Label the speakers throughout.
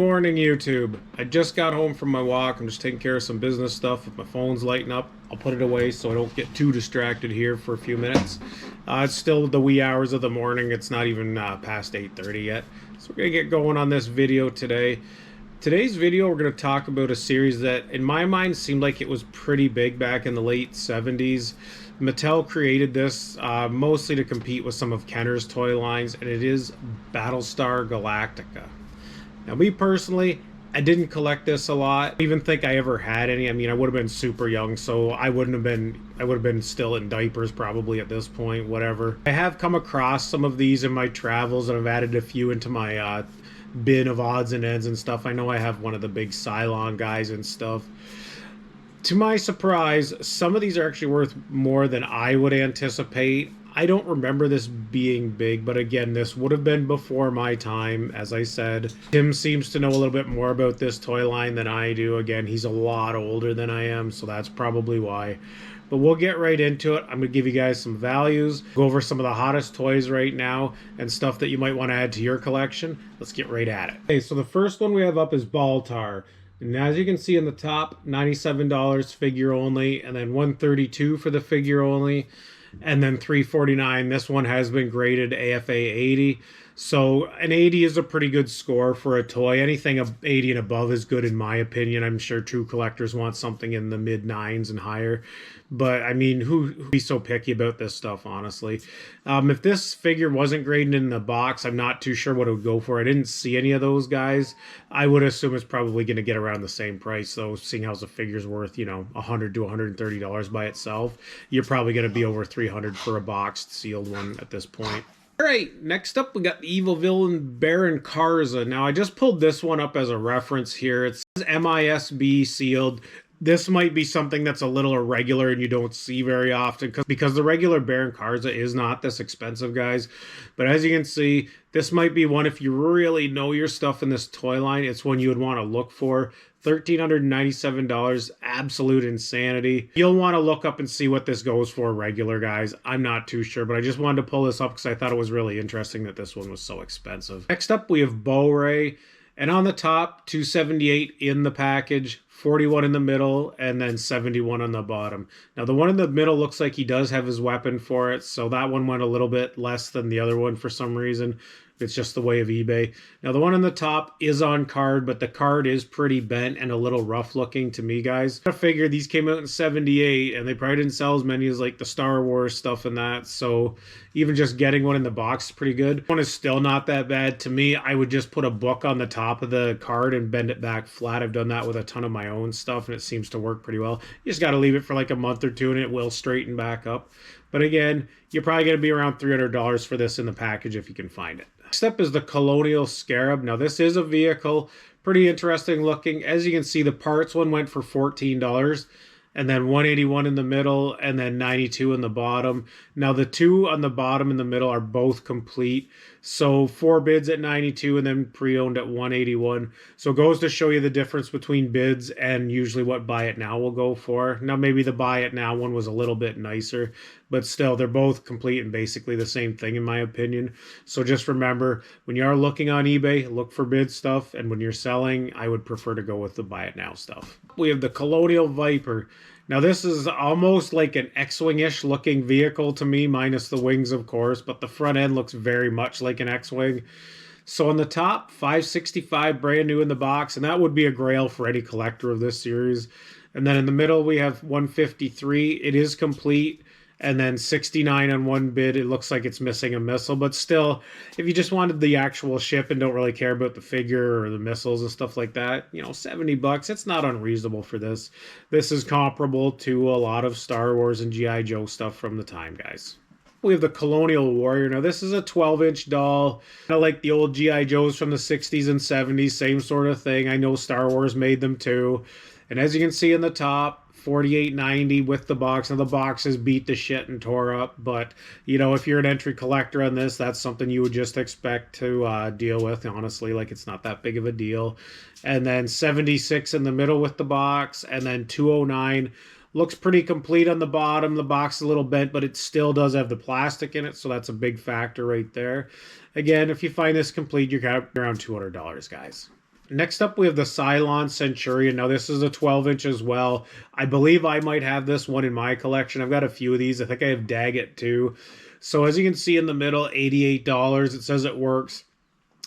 Speaker 1: Morning, YouTube. I just got home from my walk. I'm just taking care of some business stuff. If my phone's lighting up, I'll put it away so I don't get too distracted here for a few minutes. It's still the wee hours of the morning. It's not even past 8:30 yet. So we're going to get going on this video today. Today's video, we're going to talk about a series that, in my mind, seemed like it was pretty big back in the late 70s. Mattel created this mostly to compete with some of Kenner's toy lines, and it is Battlestar Galactica. Now, me personally, I didn't collect this a lot. I don't even think I ever had any. I mean, I would have been super young, so I would have been still in diapers probably at this point, whatever. I have come across some of these in my travels, and I've added a few into my bin of odds and ends and stuff. I know I have one of the big Cylon guys and stuff. To my surprise, some of these are actually worth more than I would anticipate. I don't remember this being big, but again, this would have been before my time, as I said. Tim seems to know a little bit more about this toy line than I do. Again, he's a lot older than I am, so that's probably why. But we'll get right into it. I'm going to give you guys some values, go over some of the hottest toys right now, and stuff that you might want to add to your collection. Let's get right at it. Okay, so the first one we have up is Baltar. And as you can see in the top, $97 figure only, and then $132 for the figure only. And then $349. This one has been graded AFA 80. So an 80 is a pretty good score for a toy. Anything of 80 and above is good in my opinion. I'm sure true collectors want something in the mid 9s and higher. But I mean, who'd be so picky about this stuff, honestly? If this figure wasn't graded in the box, I'm not too sure what it would go for. I didn't see any of those guys. I would assume it's probably going to get around the same price, though, seeing how the figure's worth, you know, $100 to $130 by itself. You're probably going to be over $300 for a boxed, sealed one at this point. All right, next up, we got the evil villain Baron Karza. Now, I just pulled this one up as a reference here. It says MISB sealed. This might be something that's a little irregular and you don't see very often because the regular Baron Karza is not this expensive, guys. But as you can see, this might be one, if you really know your stuff in this toy line, it's one you would want to look for. $1,397, absolute insanity. You'll want to look up and see what this goes for regular, guys. I'm not too sure, but I just wanted to pull this up because I thought it was really interesting that this one was so expensive. Next up, we have Bo-Ray. And on the top, $278 in the package, $41 in the middle, and then $71 on the bottom. Now, the one in the middle looks like he does have his weapon for it, so that one went a little bit less than the other one for some reason. It's just the way of eBay. Now, the one on the top is on card, but the card is pretty bent and a little rough looking to me, guys. I figure these came out in 78, and they probably didn't sell as many as like the Star Wars stuff and that, so even just getting one in the box is pretty good. One is still not that bad. To me, I would just put a book on the top of the card and bend it back flat. I've done that with a ton of my own stuff, and it seems to work pretty well. You just got to leave it for like a month or two, and it will straighten back up. But again, you're probably going to be around $300 for this in the package if you can find it. Next up is the Colonial Scarab. Now, this is a vehicle. Pretty interesting looking. As you can see, the parts one went for $14. And then $181 in the middle, and then $92 in the bottom. Now, the two on the bottom and the middle are both complete. So 4 bids at $92 and then pre-owned at $181. So it goes to show you the difference between bids and usually what buy it now will go for. Now, maybe the buy it now one was a little bit nicer, but still, they're both complete and basically the same thing in my opinion. So just remember, when you are looking on eBay, look for bid stuff, and when you're selling, I would prefer to go with the buy it now stuff. We have the Colonial Viper. Now, this is almost like an X-Wing-ish looking vehicle to me, minus the wings, of course, but the front end looks very much like an X-Wing. So on the top, $565 brand new in the box, and that would be a grail for any collector of this series. And then in the middle, we have $153. It is complete. And then $69 on one bid. It looks like it's missing a missile, but still, if you just wanted the actual ship and don't really care about the figure or the missiles and stuff like that, you know, $70, it's not unreasonable for this. This is comparable to a lot of Star Wars and G.I. Joe stuff from the time, guys. We have the Colonial Warrior. Now, this is a 12-inch doll, kind of like the old G.I. Joes from the 60s and 70s, same sort of thing. I know Star Wars made them too. And as you can see in the top, $48.90 with the box. Now, the box is beat to shit and tore up, but, you know, if you're an entry collector on this, that's something you would just expect to deal with, honestly. Like, it's not that big of a deal. And then $76 in the middle with the box, and then $209. Looks pretty complete on the bottom. The box is a little bent, but it still does have the plastic in it, so that's a big factor right there. Again, if you find this complete, you're around $200, guys. Next up, we have the Cylon Centurion. Now, this is a 12-inch as well. I believe I might have this one in my collection. I've got a few of these. I think I have Daggett too. So as you can see in the middle, $88. It says it works.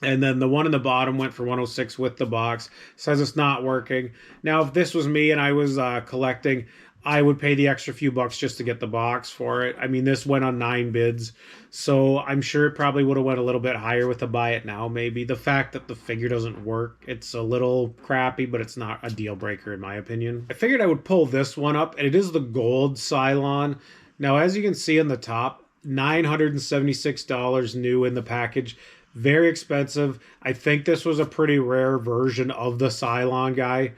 Speaker 1: And then the one in the bottom went for 106 with the box. It says it's not working. Now, if this was me and I was collecting, I would pay the extra few bucks just to get the box for it. I mean, this went on 9 bids, so I'm sure it probably would have went a little bit higher with the buy it now, maybe. The fact that the figure doesn't work, it's a little crappy, but it's not a deal breaker in my opinion. I figured I would pull this one up, and it is the gold Cylon. Now, as you can see on the top, $976 new in the package. Very expensive. I think this was a pretty rare version of the Cylon guy.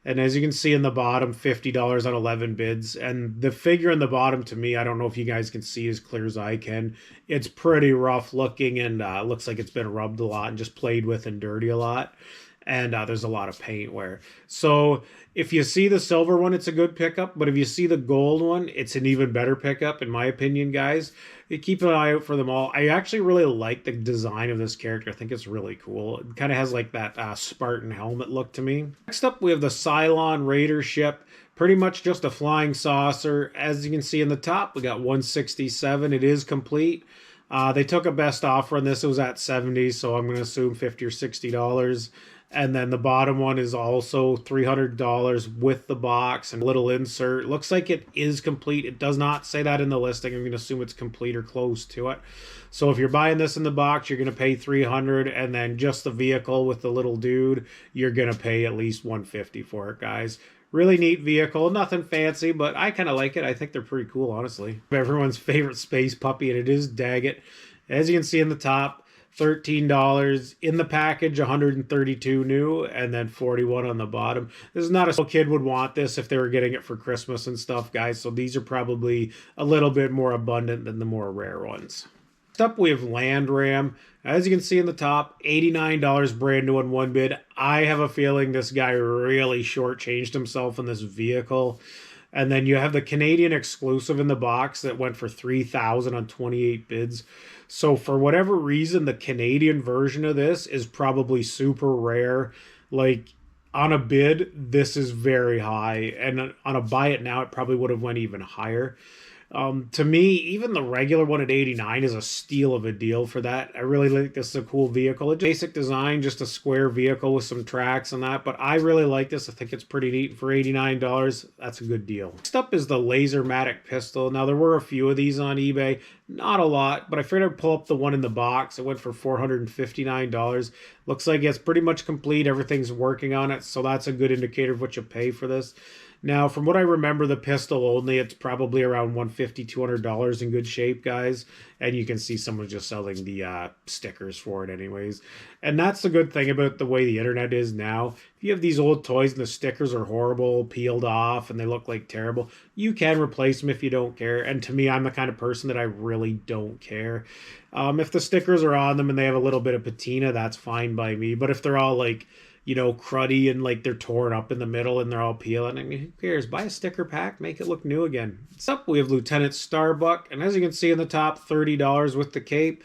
Speaker 1: And as you can see in the bottom, $50 on 11 bids. And the figure in the bottom, to me, I don't know if you guys can see as clear as I can. It's pretty rough looking and looks like it's been rubbed a lot and just played with and dirty a lot. And there's a lot of paint wear. So if you see the silver one, it's a good pickup. But if you see the gold one, it's an even better pickup, in my opinion, guys. You keep an eye out for them all. I actually really like the design of this character. I think it's really cool. It kind of has like that Spartan helmet look to me. Next up, we have the Cylon Raider ship. Pretty much just a flying saucer. As you can see in the top, we got 167. It is complete. They took a best offer on this. It was at 70, so I'm going to assume $50 or $60. And then the bottom one is also $300 with the box and a little insert. Looks like it is complete. It does not say that in the listing. I'm going to assume it's complete or close to it. So if you're buying this in the box, you're going to pay $300, and then just the vehicle with the little dude, you're going to pay at least $150 for it, guys. Really neat vehicle. Nothing fancy, but I kind of like it. I think they're pretty cool, honestly. Everyone's favorite space puppy, and it is Daggett. As you can see in the top, $13 in the package, 132 new, and then 41 on the bottom. This is not a little kid would want this if they were getting it for Christmas and stuff, guys. So these are probably a little bit more abundant than the more rare ones. Next up, we have Land Ram. As you can see in the top, $89 brand new on one bid. I have a feeling this guy really shortchanged himself in this vehicle. And then you have the Canadian exclusive in the box that went for $3,000 on 28 bids. So for whatever reason, the Canadian version of this is probably super rare. Like on a bid, this is very high. And on a buy it now, it probably would have went even higher. To me, even the regular one at 89 is a steal of a deal for that. I really think this is a cool vehicle. It's basic design, just a square vehicle with some tracks and that, but I really like this. I think it's pretty neat. For $89, that's a good deal. Next up is the Lasermatic pistol. Now, there were a few of these on eBay. Not a lot, but I figured I'd pull up the one in the box. It went for $459. Looks like it's pretty much complete. Everything's working on it, so that's a good indicator of what you pay for this. Now, from what I remember, the pistol only, it's probably around $150, $200 in good shape, guys. And you can see someone just selling the stickers for it anyways. And that's the good thing about the way the internet is now. If you have these old toys and the stickers are horrible, peeled off, and they look like terrible, you can replace them if you don't care. And to me, I'm the kind of person that I really don't care. If the stickers are on them and they have a little bit of patina, that's fine by me. But if they're all like, you know, cruddy and like they're torn up in the middle and they're all peeling, I mean, who cares? Buy a sticker pack, make it look new again. Next up, we have Lieutenant Starbuck, and as you can see in the top, $30 with the cape.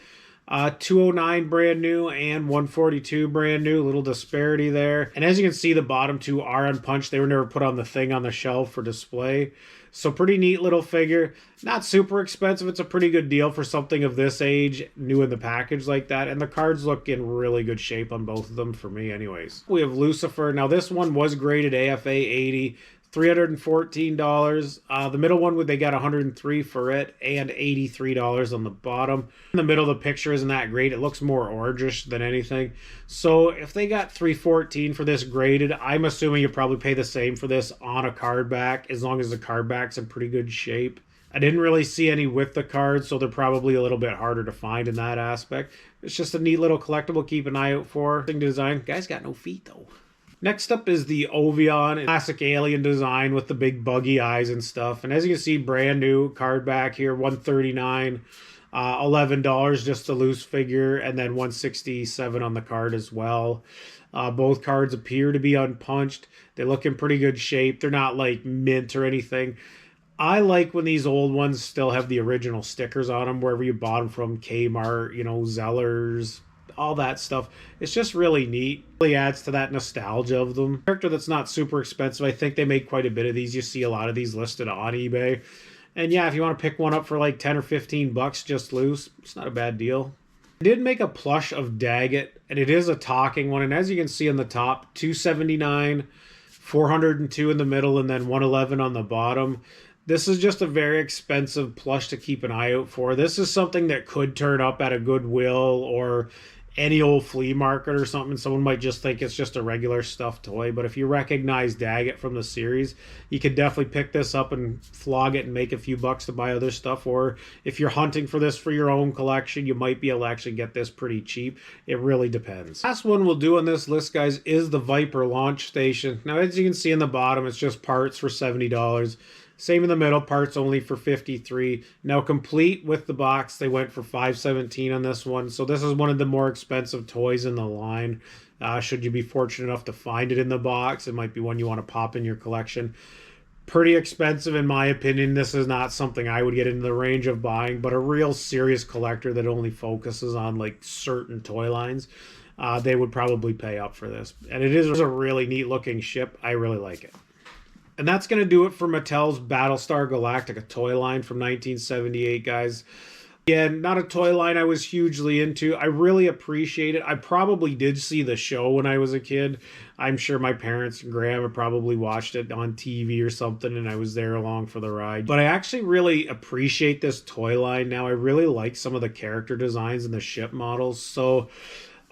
Speaker 1: 209 brand new and 142 brand new. Little disparity there. And as you can see, the bottom two are unpunched. They were never put on the thing on the shelf for display. So pretty neat little figure. Not super expensive. It's a pretty good deal for something of this age, new in the package like that. And the cards look in really good shape on both of them for me anyways. We have Lucifer. Now this one was graded AFA 80. $314. The middle one, they got $103 for it and $83 on the bottom. In the middle, the picture isn't that great. It looks more orangish than anything. So if they got $314 for this graded, I'm assuming you probably pay the same for this on a card back, as long as the card back's in pretty good shape. I didn't really see any with the cards, so they're probably a little bit harder to find in that aspect. It's just a neat little collectible. Keep an eye out for. Thing to design. Guy's got no feet, though. Next up is the Ovion, classic alien design with the big buggy eyes and stuff. And as you can see, brand new card back here, $139, $11 just a loose figure, and then $167 on the card as well. Both cards appear to be unpunched. They look in pretty good shape. They're not like mint or anything. I like when these old ones still have the original stickers on them, wherever you bought them from, Kmart, you know, Zellers, all that stuff. It's just really neat. It really adds to that nostalgia of them. Character that's not super expensive. I think they make quite a bit of these. You see a lot of these listed on eBay. And yeah, if you want to pick one up for like 10 or 15 bucks just loose, it's not a bad deal. I did make a plush of Daggett, and it is a talking one. And as you can see on the top, 279, 402 in the middle, and then 111 on the bottom. This is just a very expensive plush to keep an eye out for. This is something that could turn up at a Goodwill or any old flea market or something. Someone might just think it's just a regular stuffed toy, but if you recognize Daggett from the series, you could definitely pick this up and flog it and make a few bucks to buy other stuff. Or if you're hunting for this for your own collection, you might be able to actually get this pretty cheap. It really depends. Last one we'll do on this list, guys, is the Viper launch station. Now, as you can see in the bottom, it's just parts for $70. Same in the middle, parts only for $53. Now, complete with the box, they went for $517 on this one. So this is one of the more expensive toys in the line. Should you be fortunate enough to find it in the box, it might be one you want to pop in your collection. Pretty expensive, in my opinion. This is not something I would get into the range of buying, but a real serious collector that only focuses on like certain toy lines, they would probably pay up for this. And it is a really neat looking ship. I really like it. And that's going to do it for Mattel's Battlestar Galactica toy line from 1978, guys. Again, not a toy line I was hugely into. I really appreciate it. I probably did see the show when I was a kid. I'm sure my parents and grandma probably watched it on TV or something, and I was there along for the ride. But I actually really appreciate this toy line now. I really like some of the character designs and the ship models. So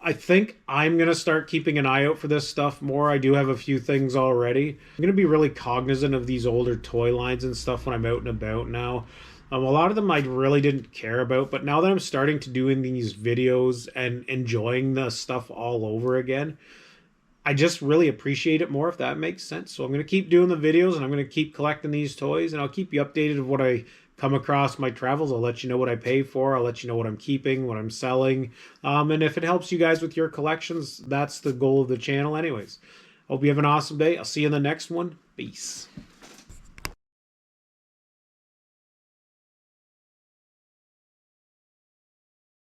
Speaker 1: I think I'm going to start keeping an eye out for this stuff more. I do have a few things already. I'm going to be really cognizant of these older toy lines and stuff when I'm out and about now. A lot of them I really didn't care about, but now that I'm starting to doing these videos and enjoying the stuff all over again, I just really appreciate it more, if that makes sense. So I'm going to keep doing the videos, and I'm going to keep collecting these toys, and I'll keep you updated of what I come across my travels. I'll let you know what I pay for. I'll let you know what I'm keeping, what I'm selling. And if it helps you guys with your collections, that's the goal of the channel anyways. Hope you have an awesome day. I'll see you in the next one. Peace.